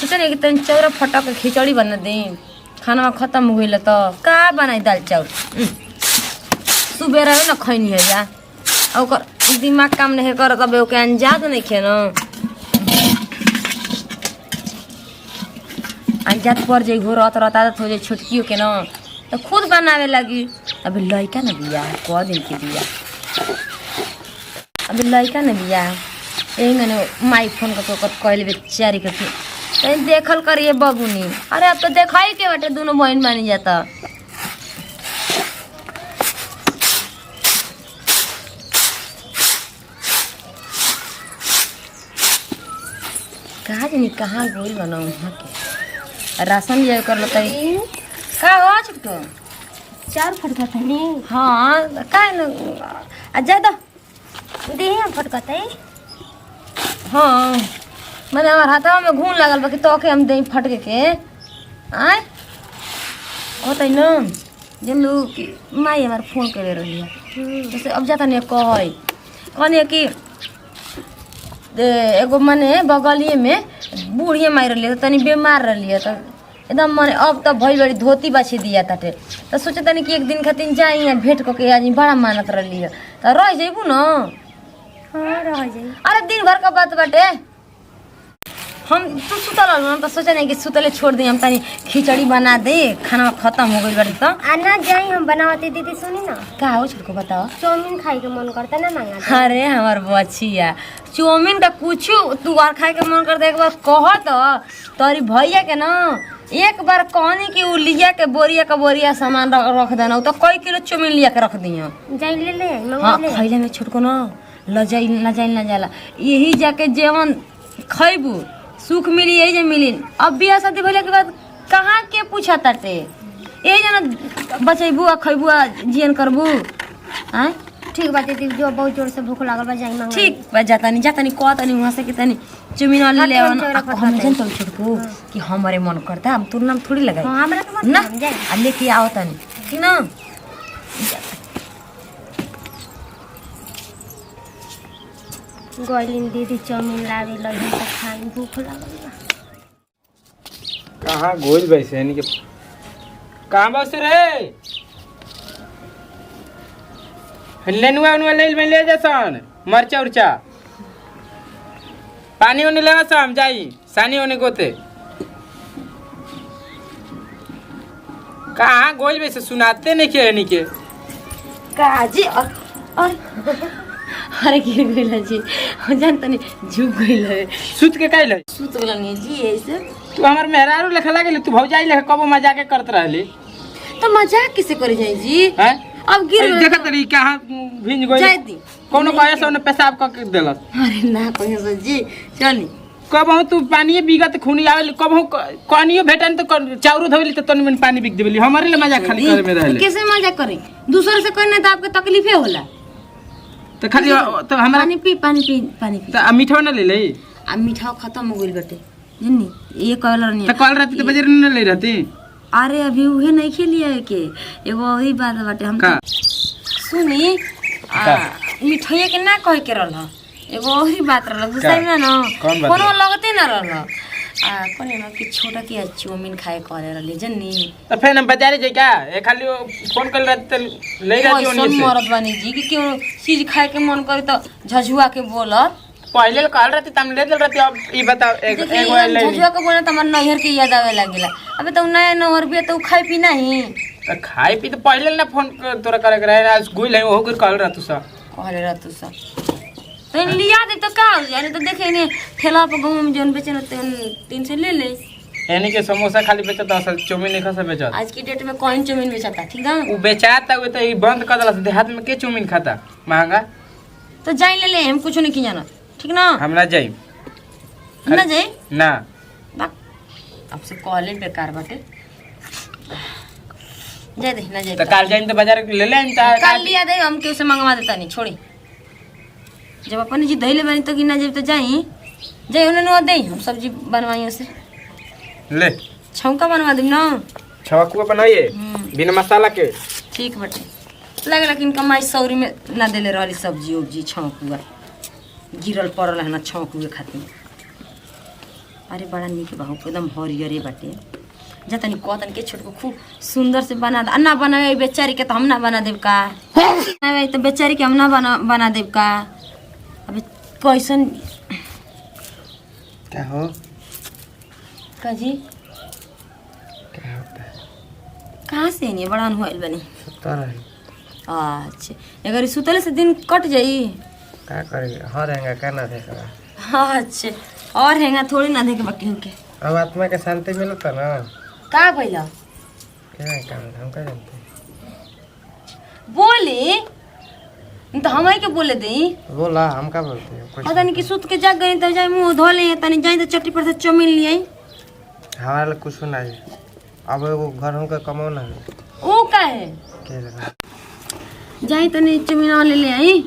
सोचे नहीं कि तन चौरा फटक के खिचड़ी बना दे खाना खत्म हो गई तो का बनाई दाल चाउर सुबेरा न खैनी है या और दिमाग काम नहीं कर तब ओके अंजाद नहीं खे न अंजाद पर जे घोर रहता हो जाए छोटकियों के न तो खुद बनावे लगी। अभी लड़का न बिया क दिन के बिया अभी लड़का न बिया यही मैंने माई फोन कर कहले बेचारी के कहीं देखल करिए बबुनी। अरे अब तो देखाई के बटे दोनों बहन मानी जाता। कहा जानी कहाँ गोल बनाऊ वहाँ के राशन ले कर लेता का हो छुटो चार फटका था नी। हाँ का न ज्यादा दे हम फटका था। हाँ मैंने हमारे हाथवा में घून लगल बाकी तो के हम दे फटके के आय होता न जन लोग कि माई हमारे फोन करे रही है जैसे अब जाता नहीं कहनी कि एगो मने बगलिए में बूढ़िया मार रही है तो तनी बीमार रही है तो एकदम मने अब तो भई बड़ी धोती बाछी दिया ताटे तो सोचे तनी कि एक दिन खातिर जाई भेंट करके आज बड़ा मानत रही है तो रह जेबू न। हाँ रह जाई। अरे दिन भर का बात बाटे हम तू सुतल रहलू तो सोचे नहीं कि सुतले छोड़ दी हम तनी खिचड़ी बना दे खाना खत्म हो गई बाटे तो आना जाई हम बनावती दीदी सुनी ना का हो छोटको बताओ। चाउमीन खाए के मन करता ना मांगा। अरे हमार बचिया चाउमीन का कुछ तू और खाए के मन करता एक बार कह तो तोरी भैया के ना एक बार कहनी कि उ लिया के बोरिया सामान रख देना तो कई किलो चाउमीन लिया के रख दिया जाई ले ले हाँ खैले में छोटको ना लजाई ना जाला यही जाके जेवन खैबू सुख मिली यही जे मिली। अब बियाह शादी भइले के बाद कहाँ के पूछा ताटे यही जना बचैबू आ खैबू आ जियन करबू। हाँ ठीक बात दीदी जो बहुत जोर से भूख लागल बा जाई मांगा। ठीक बा जातानी कह तनी वहां से कि तनी चाउमीन वाले ले आवन हम जन तो छोटकू कि हमारे मन करता हम तोर नाम थोड़ी लगाई हां हमरा तो ना मत जाई आ लेके आओ तनी कि ना गोइलिन दीदी चाउमीन लावे लगी त खाई भूख लागल बा। कहाँ गोल बैसे यानी कि कहाँ बस रे लेनुआ उनुआ ले जसन मरचा उरचा पानी उनी लेवा सम जाई सानी उनी गोते कहाँ गोल बैसे सुनाते नहीं के यानी के काजी और अरे गिर गइल जी हम जान तनी झुक गइल है सुत के काइल सुत गइल नहीं जी ऐसे तू हमर मेहरारू लेखा लागेल तू भौजाई लेखा कबो मजाक करत रहली तो मजाक किसे करे जाई जी हैं अब गिर गइल देखत रही कहाँ भिंज गइल जाई दी कोनो कहे से पेशाब क के देलस। अरे ना कहे से जी चली कबहू तू पानी बिगत खूनी आवेल कबहू कनियो भेटन तो चाउरू धोइली तो तनी मन पानी बिक देबली हमारे ले मजाक खाली करे में रहले कैसे मजाक करे दूसरे से कहने तो आपके तकलीफ होला तो खाली तो हमरा पानी पी तो मीठा ना ले ले आ मीठा खत्म हो गइल बाटे जन्नी ये कलर नहीं तो कल रात तो बाजार न ले रहती। अरे अभी उहे नहीं खेलिए के एगो वही बात बाटे हम का सुनी मिठाई के ना कह के रहल एगो वही बात रहल दूसरा में ना कोनो लगते ना रहल कोने ना कि छोटा की चाउमीन खाए करे रहली जन्नी तो फिर हम बाजार जाई का ए खाली फोन कर रहत ले रहती ओनी से मरद बनी जी कि क्यों चीज खाए के मन करे तो झझुआ के बोलत पहले कल रहती तम ले दल रहती अब ई बताओ एगो ले झझुआ के बोले त हमर नैहर के याद आवे लागेला अबे तो नया नहर भी तो खाई पी नहीं तो खाई पी तो पहले ना फोन तोरा करे के रहे आज गुइल है ओहो कर कल रहतु सा कहले रहतु सा तो लिया दे तो का हो जाए तो देखे ने ठेला पर गांव में जोन बेचे न 3 से ले ले यानी कि समोसा खाली बेचत असल चाउमीन नहीं खा बेचत आज की डेट में कौन चाउमीन बेचता ठीक है उ बेचाता उ तो ई बंद कर दलस देहात में के चाउमीन खाता महंगा तो जाई ले हम कुछ नहीं जाना ठीक ना हम ना जाई ना जाई ना अब से कॉलेज बेकार बाटे जाए दे ना जाए तो काल जाइन तो बाजार ले ले काल लिया दे हम के से मंगवा देता नहीं छोड़ी जब अपन जी धइले बनी तो कि ना जब तो जाई उन्हें न दे हम सब्जी बनवाई से ले छौका बनवा देम ना छौकुआ बनाइए बिना मसाला के ठीक बटे लगे लेकिन कमाई सौरी में ना देले रहली सब्जी उब्जी छौकुआ गिरल पड़ल है ना छौकुए खातिर अरे बड़ा निक बा एकदम हरियरे बाटे जा तनी कह तनी के छोटको खूब सुंदर से बना दे ना बनावे बेचारी के तो हम ना बना देब का बनावे तो बेचारी के हम ना बना देब का अबे कैसन क्या हो काजी क्या होता है कहाँ से नहीं बड़ा अनहुआइल बनी सुता रही अच्छा अगर सुतले से दिन कट जाई क्या करेगी हर रहेंगे क्या ना देखेगा अच्छा और हैंगा थोड़ी ना देखे बाकी के अब आत्मा के शांति मिलता ना का भइला क्या काम हम क्या जानते बोली तो हमारे के बोले दे बोला हम क्या बोलते हैं कुछ पता नहीं कि सुत के जाग गई तब जाए मुंह धो ले तनी जाए तो चट्टी पर से चौमिन लिए हमारे लिए कुछ नहीं अब एगो घर हमके कमाओ ना ओ का है क्या लगा जाए तनी चौमिन ले आई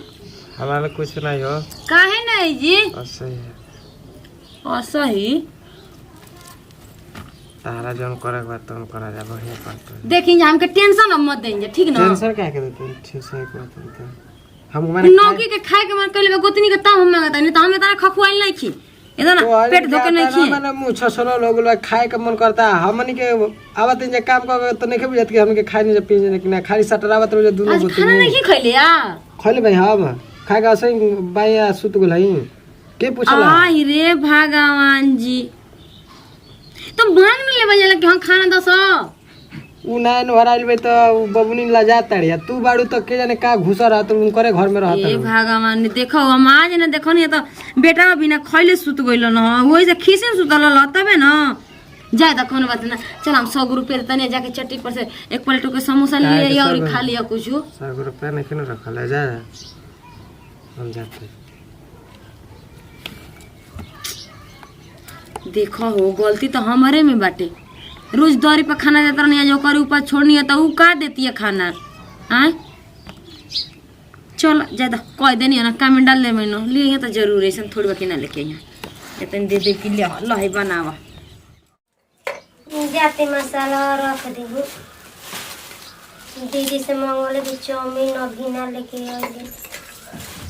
हमारे लिए कुछ नहीं हो काहे नहीं जी ऐसे ही है सही तारा जौन करे के बाद तुम करा जा बढ़िया करते देखिए हमके टेंशन अब मत देंगे ठीक ना टेंशन क्या के देते ठीक से एक बात बोलते हैं हम हमारे नौकी के खाए के मन कहले गोतनी के ताम हम मांगता नहीं तो हमें तारा खखुआइल नहीं खी इधर ना पेट धोके नहीं खी मैंने मुंह छसलो लोग खाए के मन करता है हमनी के आवत जे काम कर तो नहीं बुझत कि हमके खाए नहीं पी नहीं कि ना खाली सटरावत रोज दोनों आज खाना गोतनी नहीं खइले आ खले भाई हम खाए का सही बाई सुत गई के पूछला आई रे भगवान जी तो मांग नहीं ले बजेला कि हम खाना दस उ नान हराइल बे तो बबुनी ला जाता रे तू बाड़ू तो के जाने का घुसा रहा तो उनकरे घर में रहता ए भगवान देखो हम आज ना देखो नहीं तो बेटा बिना खइले सुत गइल न वही से खीसे सुतल ल तबे न ज्यादा कोनो बात ना चल हम 100 रुपया तने जाके चट्टी पर से एक प्लेट के समोसा ले लिया और खा लिया कुछ 100 रुपया नहीं क्यों रखल है जा हम जाते देखो हो गलती तो हमारे में बाटे रोज दौरी पर खाना देता नहीं जो कर ऊपर छोड़नी है तो वो का देती है खाना हाँ चल ज्यादा कह देनी है ना काम में डाल ले मैंने लिए तो जरूर है ऐसा थोड़ी बाकी ना लेके यहाँ इतने दे दे के लिए लही बनावा जाते मसाला रख देबू दीदी से मंगोले भी चाउमीन अभी ना लेके आइए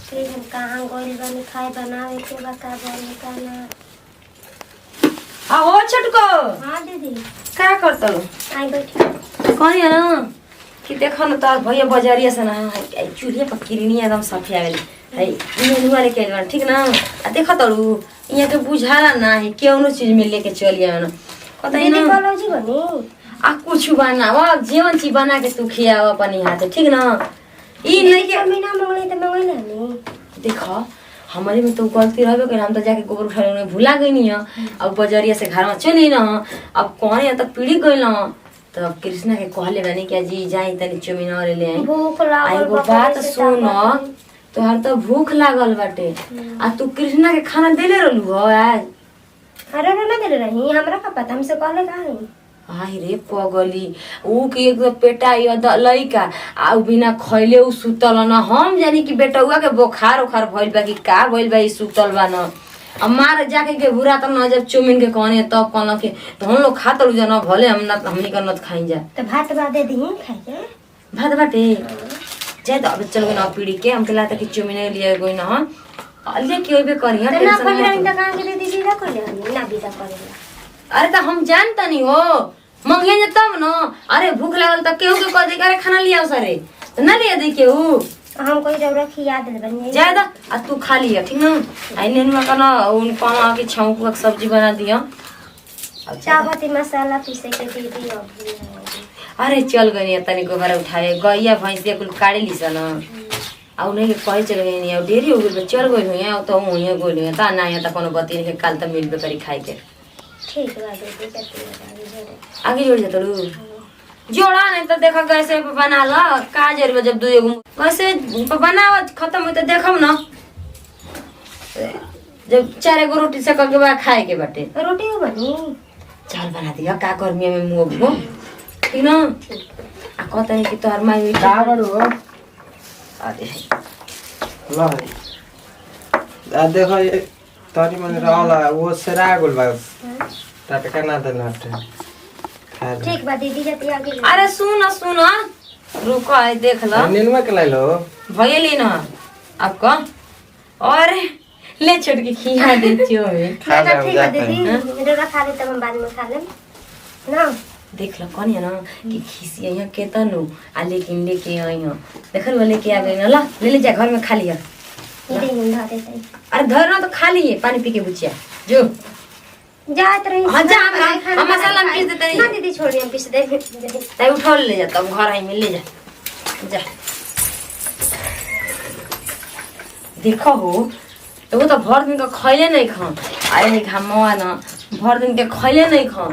फिर हम कहाँ गोल बनी खाए बनावे के बता बोले का ना आओ छोटको हाँ दीदी क्या करता लो आई बैठी कहीं है ना कि देखो ना तार भैया बाजारिया से ना चूल्हे पर किरनी एकदम सफिया गई है इन्हें नुआ लेके आइल बानी, ठीक ना आ देखो तड़ू यहाँ के बुझाला ना है केवनो चीज में लेके चलिए ना कतई दीदी ना बोलो जी बनी आ कुछ बनावा जीवन चीज बना के तू खियावा अपनी हाथ ठीक ना ई नहीं के चाउमीन मंगले तो मंगले नहीं देखो हमारे में तो गलती रहबे करे हम तो जाके गोबर उठाने में भुला गई नहीं अब बजरिया से घर में चली ना अब कौन यहाँ तक पीढ़ी गई ना तो अब कृष्णा के कहले बनी क्या जी जाई तनी चौमिन और ले आई भूख लागल एगो बात सुन तोहर तो भूख लागल बाटे आ तू कृष्णा के खाना देले रहलू हो आज अरे ना दे रही हमरा का पता हमसे कहले का है आई रे पगली ऊ के एक पेटा लइका आ बिना खइले ऊ सुतल न हम जानी कि बेटौआ के बुखार उखार भइल बा कि का भइल बा ई सुतल बा न अब मार जाके के बुरा त न जब चौमिन के कहने तब कहल के तो हम लोग खात रह न भले हम न हमनी का न खाई जा तो भात बा दे दी खाई के भात बाटे जाए तो अब चल गए न पीढ़ी के हमके लाता कि चौमिन लिए गई न ले के ओबे करी तो ना पकड़ा इंदा कहां के दे दी ना कहले हम ना बिदा करेला अरे तो हम जानता नहीं हो मंगे तब न अरे भूख लागल त केहू के कह दे अरे खाना लिया सरे तो ना लिया दे केहू हम कोई जरूर खिया दे बनी ज्यादा आ तू खा लिया ठीक ना आई नेनुआ का ना उन पाना की छौंक का सब्जी बना दिया चावती मसाला पीसे के दे दियो अरे चल गई तनी गोबर उठाए गैया भैंसिया कुल काढ़े ली सन आ उन्हें के कहे चल गई नहीं डेरी हो गई चल गई हुई तो हुई गोली ता ना या त कोनो बती के काल त मिलबे करी खाए के ठीक बा दे दे चटनी आगे जोड़ जतड़ू जोड़ा नहीं तो देखा कैसे बना ला का जरूर जब दू एगो कैसे बनावा खत्म हो तो देखम ना जब 4 एगो रोटी से के बाद खाए के बाटे रोटी हो बनी चावल बना दिया का गर्मी में मुंह भो ठीक ना आ कहता है कि तोहर माई का बड़ो अरे ला आ देखो ये तनी मन रहला वो सेरा गेल बा टटका ना देना खा ले ठीक बा दीदी जती आगे अरे सुन रुको है देख लो नेनुआ के लाइलो भैया ली ना आपका और ले छोड़ के खिया देती हो हमें। खा ले, हम ठीक है जाते हैं। दीदी मेरा खा ले तब हम बाद में खा लें ना। देख लो कौन है ना कि खिसी यहाँ के तनु आ लेकिन लेके आई हो देखल वाले के आ गई ना ला ले जा घर में खा लिया। दीदी हम धा देते हैं। अरे धर ना तो खा लिए पानी पी के बुचिया जो जात रही हाँ, जा, हम मसाला में पीस देते हैं। ना दीदी छोड़िए हम पीस दे। तय उठा ले जाता हूँ घर आई में ले जा जा। देखो हो एगो तो भर दिन के खैले नहीं खा अरे घामवा ना भर दिन के खैले नहीं खा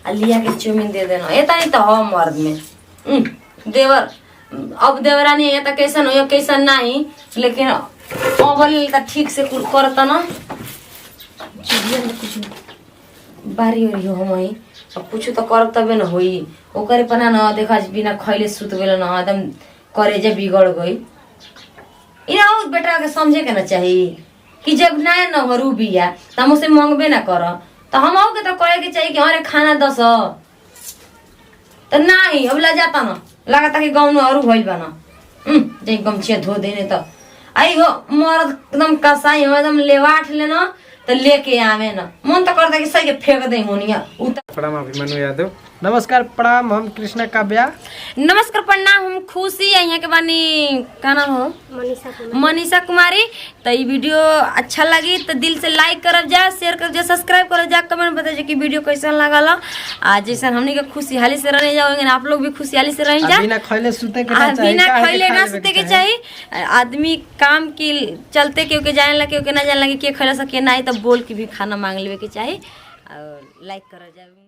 आ लिया के चौमिन दे देना ये नहीं तो हो मर्द में देवर अब देवरानी ये तो कैसन हो कैसन नहीं लेकिन अवल का ठीक से कुल करता ना चुड़िया में कुछ बारी ओरी हो मई अब कुछ तो करब तबे न होई ओकरे पना न देखा बिना खैले सुत गेल न एकदम करेजे बिगड़ गई इना उस बेटा के समझे के ना चाहिए कि जब नया नहरू बिया त हम उसे मांगबे ना कर तो हम के तो कहे के चाहिए कि अरे खाना दस तो नहीं अब ला जाता ना लगाता कि गाँव हरू भइल बा ना जे गमछिया धो देने तो आई हो मर्द एकदम कसाई हो एकदम लेवाट लेना तो लेके आवे ना मन तो करता कि सही के फेंक दे होनिया प्रणाम अभिमन्यु यादव। नमस्कार प्रणाम, हम कृष्णा काव्या। नमस्कार प्रणाम हम खुशी है यहाँ के बानी का नाम हो मनीषा कुमारी। तो ये वीडियो अच्छा लगी तो दिल से लाइक करब जा शेयर कर जा सब्सक्राइब करब जा कमेंट बता कि वीडियो कैसा लगल आज जैसा हमने के खुशहाली से रहने जाओगे आप लोग भी खुशहाली से रह जा बिना खैले सुते के ना चाहिए बिना खैले ना सुते के चाहिए आदमी काम के चलते केहू के जाने लगे केहू के ना जाने लगे के खैला सके ना तो बोल के भी खाना मांग लेवे के चाहिए और लाइक कर जा।